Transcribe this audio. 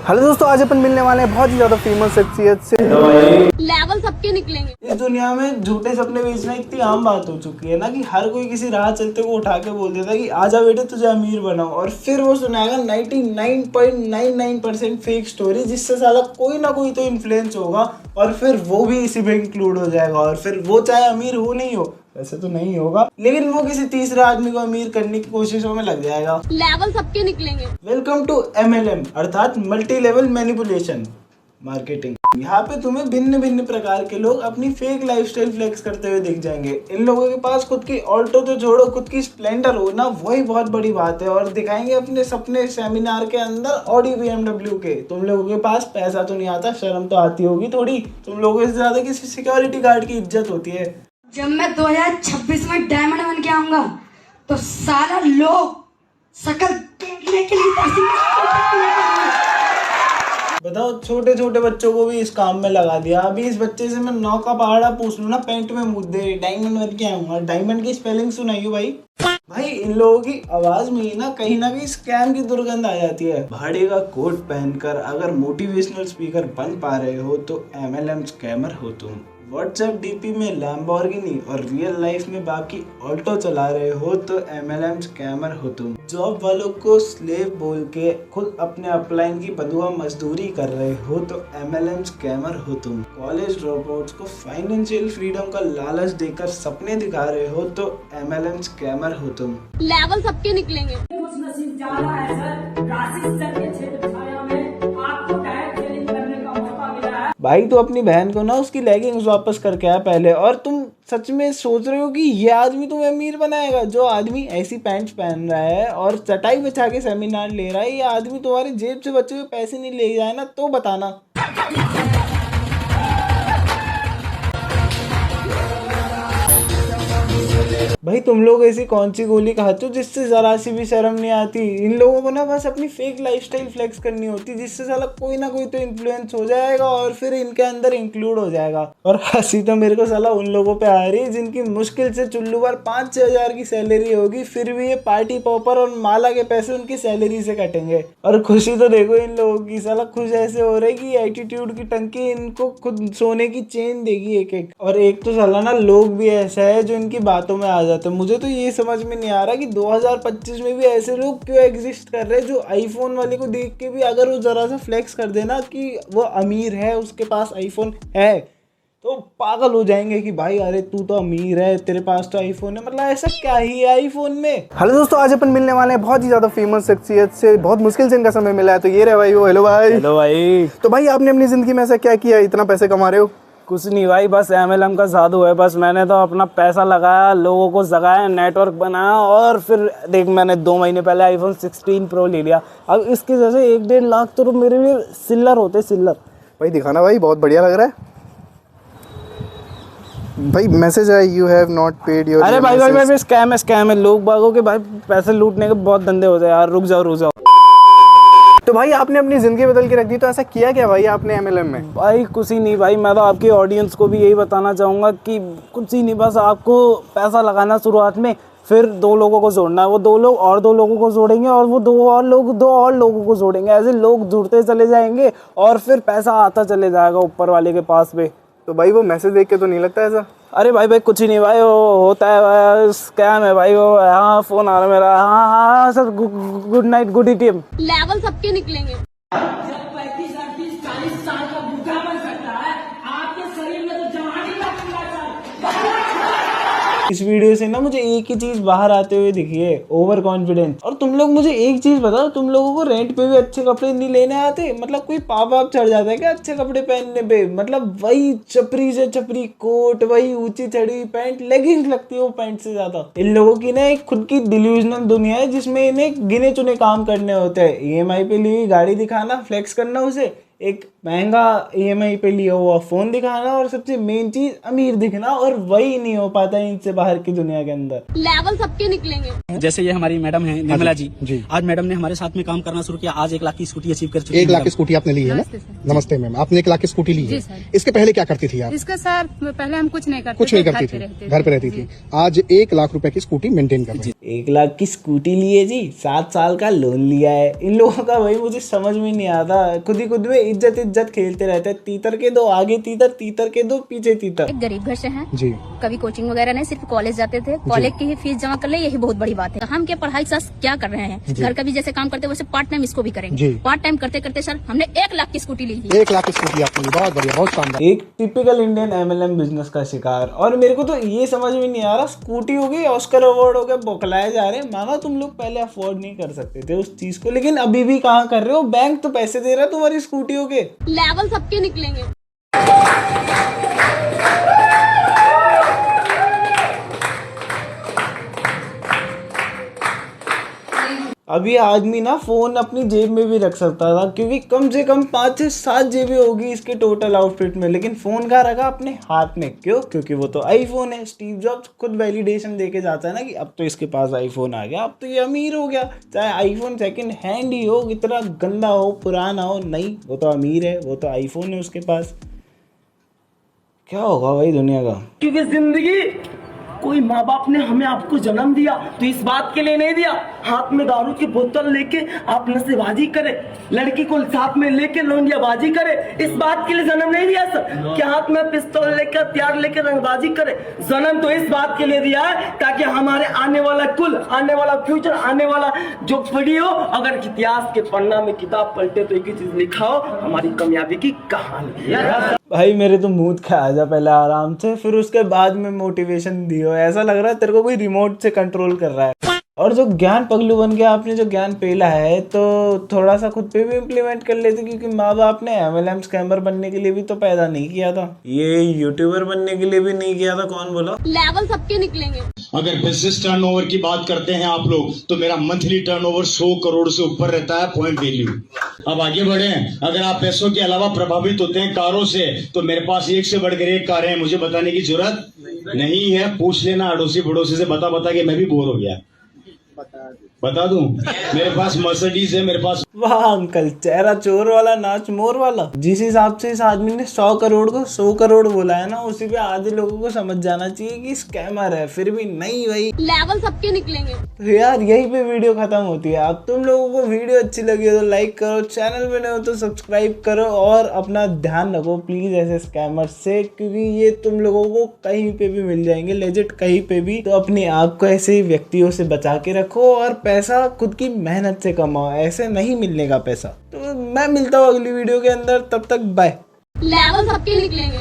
Hello दोस्तों, आज अपन मिलने वाले हैं बहुत ही ज्यादा फेमस शख्सियत से। लेवल सबके निकलेंगे। इस दुनिया में झूठे सपने बेचना इतनी आम बात हो चुकी है ना कि हर कोई किसी राह चलते को उठा के बोल देता है कि आजा बेटे तुझे अमीर बनाओ, और फिर वो सुनाएगा 99.99% फेक स्टोरी जिससे साला कोई ना कोई तो इन्फ्लुएंस होगा और फिर वो भी इसी में इंक्लूड हो जाएगा, और फिर वो चाहे अमीर हो नहीं हो, वैसे तो नहीं होगा, लेकिन वो किसी तीसरे आदमी को अमीर करने की कोशिशों में लग जाएगा। लेवल सबके निकलेंगे। वेलकम टू MLM अर्थात मल्टी लेवल मैनिपुलेशन मार्केटिंग। यहाँ पे तुम्हें भिन्न भिन्न प्रकार के लोग अपनी फेक लाइफस्टाइल फ्लेक्स करते हुए दिख जाएंगे। इन लोगों के पास खुद की ऑल्टो तो छोड़ो, खुद की स्प्लेंडर हो ना, वही बहुत बड़ी बात है, और दिखाएंगे अपने सपने सेमिनार के अंदर ऑडी BMW के। तुम लोगों के पास पैसा तो नहीं आता, शर्म तो आती होगी थोड़ी। तुम लोगों से ज्यादा किसी सिक्योरिटी गार्ड की इज्जत होती है। जब मैं 2026 में डायमंड बन के आऊंगा तो सारा लोग शकल देखने के लिए बताओ, छोटे छोटे बच्चों को भी इस काम में लगा दिया। अभी इस बच्चे से मैं 9 का पहाड़ा पूछ लूं ना, पेंट में मुद्दे दे डायमंड बन के आऊंगा। डायमंड की स्पेलिंग सुनाइयो भाई इन लोगों की आवाज में ही ना कहीं स्कैम की दुर्गंध आ जाती है। भाड़े का कोट पहनकर अगर मोटिवेशनल स्पीकर बन पा रहे हो तो MLM स्कैमर हो तुम। व्हाट्सएप DP में लैम्बोर्गिनी और रियल लाइफ में बाकी ऑल्टो चला रहे हो तो MLM स्कैमर हो तुम। जॉब वालों को स्लेव बोल के खुद अपने अपलाइन की बदुआ मजदूरी कर रहे हो तो MLM स्कैमर हो तुम। कॉलेज ड्रॉपआउट्स को फाइनेंशियल फ्रीडम का लालच देकर सपने दिखा रहे हो तो MLM स्कैमर हो तुम। लेवल सबके निकलेंगे। कुछ नसीब ज्यादा है सर। राशि चक्र के क्षेत्र छाया में आपको डायरेक्ट सेलिंग करने का मौका मिला है। भाई तो अपनी बहन को ना उसकी लेगिंग्स वापस करके आया पहले, और तुम सच में सोच रहे हो कि ये आदमी तुम्हें अमीर बनाएगा? जो आदमी ऐसी पैंट्स पहन रहा है और चटाई बिछा के सेमिनार ले रहा है, ये आदमी तुम्हारी जेब से बचे हुए पैसे नहीं ले जाए ना तो बताना। भाई तुम लोग ऐसी कौन सी गोली खाते हो जिससे जरा सी भी शर्म नहीं आती? इन लोगों को ना बस अपनी फेक लाइफस्टाइल फ्लेक्स करनी होती जिससे साला कोई ना कोई तो इन्फ्लुएंस हो जाएगा और फिर इनके अंदर इंक्लूड हो जाएगा। और हंसी तो मेरे को साला उन लोगों पे आ रही है जिनकी मुश्किल से चुल्लू बार 5-6 हजार की सैलरी होगी, फिर भी ये पार्टी पॉपर और माला के पैसे उनकी सैलरी से कटेंगे। और खुशी तो देखो इन लोगों की, साला खुश ऐसे हो रहे कि एटीट्यूड की टंकी इनको खुद सोने की चेन देगी एक एक। और एक तो साला ना लोग भी ऐसा है जो इनकी बातों में आ जाते। मुझे तो ये समझ में नहीं आ रहा कि 2025 में भी ऐसे लोग क्यों एग्जिस्ट कर रहे हैं जो आईफोन वाले को देख के भी अगर वो जरा सा फ्लेक्स कर देना कि वो अमीर है, उसके पास आईफोन है, तो पागल हो जाएंगे कि भाई अरे तू तो अमीर है, तेरे पास तो आईफोन है। मतलब ऐसा क्या ही है आईफोन में? हेलो दोस्तों, आज अपन मिलने वाले हैं बहुत ही ज्यादा फेमस शख्सियत से। बहुत मुश्किल से इनका समय मिला है, तो ये रहे भाई वो। हेलो भाई। हेलो भाई। तो भाई आपने अपनी जिंदगी में ऐसा क्या किया, इतना पैसे कमा रहे हो? कुछ नहीं भाई, बस MLM का जादू है। बस मैंने तो अपना पैसा लगाया, लोगों को जगाया, नेटवर्क बनाया, और फिर देख मैंने 2 महीने पहले iPhone 16 Pro ले लिया। अब इसके जैसे 1-1.5 लाख तो मेरे लिए सिल्लर होते, सिल्लर। भाई दिखाना भाई, बहुत बढ़िया लग रहा है भाई। मैसेज है, you have not paid your. अरे भाई स्कैम है। लोग बागों के भाई पैसे लूटने के बहुत धंधे होते हैं यार। रुक जाओ। तो भाई आपने अपनी जिंदगी बदल के रख दी, तो ऐसा किया क्या भाई आपने MLM में? भाई कुछ ही नहीं भाई, मैं तो आपकी ऑडियंस को भी यही बताना चाहूँगा कि कुछ ही नहीं, बस आपको पैसा लगाना शुरुआत में, फिर 2 लोगों को जोड़ना है। वो 2 लोग और 2 लोगों को जोड़ेंगे, और वो 2 और लोगों को जोड़ेंगे। ऐसे लोग जुड़ते चले जाएंगे और फिर पैसा आता चले जाएगा ऊपर वाले के पास में। तो भाई वो मैसेज देख के तो नहीं लगता ऐसा? अरे भाई कुछ ही नहीं भाई, वो होता है स्कैम है भाई। वो हाँ फोन आ रहा है मेरा। हाँ sir, good night, good ETM. Level सबके निकलेंगे। जब 35, 38, 40 साल का बूढ़ा बन सकता है, आपके शरीर में तो जवानी का सर। इस वीडियो से ना मुझे एक ही चीज बाहर आते हुए दिखी है, ओवर कॉन्फिडेंस। और तुम लोग मुझे एक चीज बताओ, तुम लोगों को रेंट पे भी अच्छे कपड़े नहीं लेने आते? मतलब कोई पाप चढ़ जाता है क्या अच्छे कपड़े पहनने पे? मतलब वही चपरी से चपरी कोट, वही ऊंची चढ़ी पैंट, लेगिंग्स लगती है वो पैंट से ज्यादा। इन लोगों की ना एक खुद की डिल्यूजनल दुनिया है जिसमें इन्हें गिने चुने काम करने होते हैं। EMI पे ली हुई गाड़ी दिखाना, फ्लेक्स करना उसे, एक महंगा EMI पे लिया हुआ फ़ोन दिखाना और सबसे मेन चीज़ अमीर दिखना, और वही नहीं हो पाता इनसे बाहर की दुनिया के अंदर। लेवल सबके निकलेंगे। जैसे ये हमारी मैडम है निर्मला जी, आज मैडम ने हमारे साथ में काम करना शुरू किया। आज 1 लाख की स्कूटी अचीव कर चुकी है। 1 लाख की स्कूटी आपने ली है ना? नमस्ते मैम, आपने 1 लाख की स्कूटी ली है। इसके पहले क्या करती थी आप? इसका सर पहले हम कुछ नहीं करते, कुछ नहीं करती थी, घर पे रहती थी। आज 1 लाख रुपए की स्कूटी मेंटेन कर रही है। 1 लाख की स्कूटी ली है जी, 7 साल का लोन लिया है। इन लोगों का भाई मुझे समझ में नहीं आता, खुद ही खुद में इज्जत खेलते रहते हैं। तीतर के दो आगे तीतर, तीतर के दो पीछे तीतर। एक गरीब घर से हैं जी, कभी कोचिंग वगैरह नहीं, सिर्फ कॉलेज जाते थे। कॉलेज की ही फीस जमा कर ले, यही बहुत बड़ी बात है। हम क्या पढ़ाई सर क्या कर रहे हैं, घर का भी जैसे काम करते वैसे पार्ट टाइम इसको भी करेंगे। पार्ट टाइम करते करते सर हमने 1 लाख की स्कूटी ली है। 1 लाख की स्कूटी आपने ली, बहुत बढ़िया, बहुत शानदार। एक टिपिकल इंडियन MLM बिजनेस का शिकार। और मेरे को तो ये समझ में नहीं आ रहा, स्कूटी हो गई, ऑस्कर अवार्ड हो गया, बौखलाए जा रहे हैं। मानो तुम लोग पहले अफोर्ड नहीं कर सकते थे उस चीज को, लेकिन अभी भी कहाँ कर रहे हो? बैंक तो पैसे दे रहा है तुम्हारी स्कूटियों के। लेवल सबके निकलेंगे। अभी आदमी ना फोन अपनी जेब में भी रख सकता था, क्योंकि कम से कम 5 से 7 जेबें होगी इसके टोटल आउटफिट में, लेकिन फोन का रखा अपने हाथ में। क्यों? क्योंकि वो तो आईफोन है। स्टीव जॉब्स खुद वैलिडेशन देके जाता है ना कि अब तो इसके पास आईफोन आ गया, अब तो ये अमीर हो गया। चाहे आईफोन सेकंड हैंड ही हो, इतना गंदा हो, पुराना हो, नहीं, वो तो अमीर है, वो तो आईफोन है उसके पास। क्या होगा भाई दुनिया का? क्योंकि जिंदगी कोई माँ बाप ने हमें आपको जन्म दिया तो इस बात के लिए नहीं दिया हाथ में दारू की बोतल लेके आप नशेबाजी करे, लड़की को साथ में लेके लौंडियाबाजी करे, इस बात के लिए जन्म नहीं दिया सर कि हाथ में पिस्तौल लेकर हथियार लेकर रंगबाजी करे। जन्म तो इस बात के लिए दिया है ताकि हमारे आने वाला कुल, आने वाला फ्यूचर, आने वाला जो पीढ़ी हो, अगर इतिहास के पन्ना में किताब पलटे तो एक ही चीज लिखा हो, हमारी कामयाबी की कहानी। भाई मेरे तो मूड खा आ जा पहले आराम से, फिर उसके बाद में मोटिवेशन दियो। ऐसा लग रहा है तेरे को कोई रिमोट से कंट्रोल कर रहा है। और जो ज्ञान पगलू बन गया, आपने जो ज्ञान पेला है तो थोड़ा सा खुद पे भी इम्प्लीमेंट कर लेते, क्योंकि माँ बाप ने MLM स्कैमर बनने के लिए भी तो पैदा नहीं किया था, ये यूट्यूबर बनने के लिए भी नहीं किया था। कौन बोला? लेवल सबके निकलेंगे। अगर बिजनेस टर्नओवर की बात करते हैं आप लोग, तो मेरा मंथली टर्नओवर 100 करोड़ से ऊपर रहता है, पॉइंट वैल्यू। अब आगे बढ़े, अगर आप पैसों के अलावा प्रभावित होते हैं कारों से, तो मेरे पास एक से बढ़कर एक कारें हैं, मुझे बताने की जरूरत नहीं है। पूछ लेना अड़ोसी पड़ोसी से, बता के मैं भी बोर हो गया। बता दूं, मेरे पास मर्सिडीज है, मेरे पास। वाह अंकल, चेहरा चोर वाला नाच मोर वाला। जिस हिसाब से इस आदमी ने 100 करोड़ को 100 करोड़ बोला है ना, उसी पे आधे लोगों को समझ जाना चाहिए कि स्कैमर है। फिर भी नहीं भाई, लेवल सबके निकलेंगे। तो यार यही पे वीडियो खत्म होती है। अब तुम लोगों को वीडियो अच्छी लगी हो तो लाइक करो, चैनल में नए हो तो सब्सक्राइब करो, और अपना ध्यान रखो प्लीज ऐसे स्कैमर से, क्योंकि ये तुम लोगों को कहीं पे भी मिल जाएंगे, लेजिट कहीं पे भी। तो अपने आप को ऐसे व्यक्तियों से बचा के रखो, और पैसा खुद की मेहनत से कमाओ, ऐसे नहीं मिलने का पैसा। तो मैं मिलता हूँ अगली वीडियो के अंदर, तब तक बाय। लेवल सबके निकलेंगे।